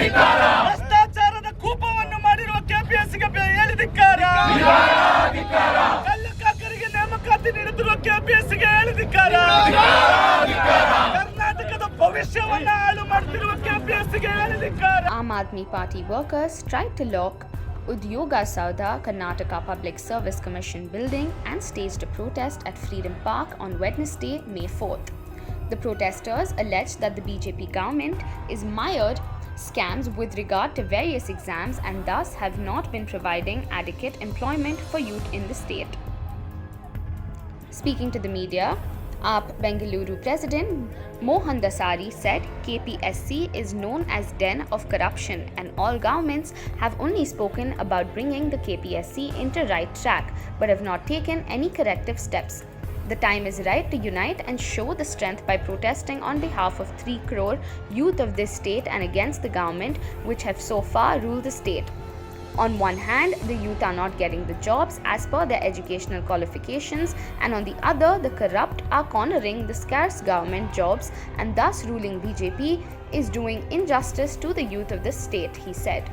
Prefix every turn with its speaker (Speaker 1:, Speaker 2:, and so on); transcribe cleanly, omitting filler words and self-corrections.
Speaker 1: ಭ್ರಷ್ಟಾಚಾರದ ಕೂಪವನ್ನು ಮಾಡಿರುವ ಕೆಪಿಎಸ್ಸಿಗೆ ಹೇಳಿದಿಕ್ಕಾರ. ಕಲ್ಲುಕಾಕರಿಗೆ ನೇಮಕಾತಿ ನೀಡುತ್ತಿರುವ ಕೆಪಿಎಸ್ಸಿಗೆ ಹೇಳಿದಿಕ್ಕಾರ. ಕರ್ನಾಟಕದ ಭವಿಷ್ಯವನ್ನು ಹಾಳು ಮಾಡುತ್ತಿರುವ ಕೆಪಿಎಸ್ಸಿಗೆ ಹೇಳಿದಿಕ್ಕಾರ.
Speaker 2: Aam Aadmi Party workers tried to lock Udyoga Saudha Karnataka Public Service Commission building and staged a protest at Freedom Park on Wednesday, May 4th. The protesters alleged that the BJP government is mired scams with regard to various exams and thus have not been providing adequate employment for youth in the state. Speaking to the media, AAP Bengaluru President Mohan Dasari said KPSC is known as den of corruption and all governments have only spoken about bringing the KPSC into right track but have not taken any corrective steps. The time is right to unite and show the strength by protesting on behalf of 3 crore youth of this state and against the government which have so far ruled the state. On one hand, the youth are not getting the jobs as per their educational qualifications, and on the other, the corrupt are cornering the scarce government jobs and thus ruling BJP is doing injustice to the youth of this state, he said.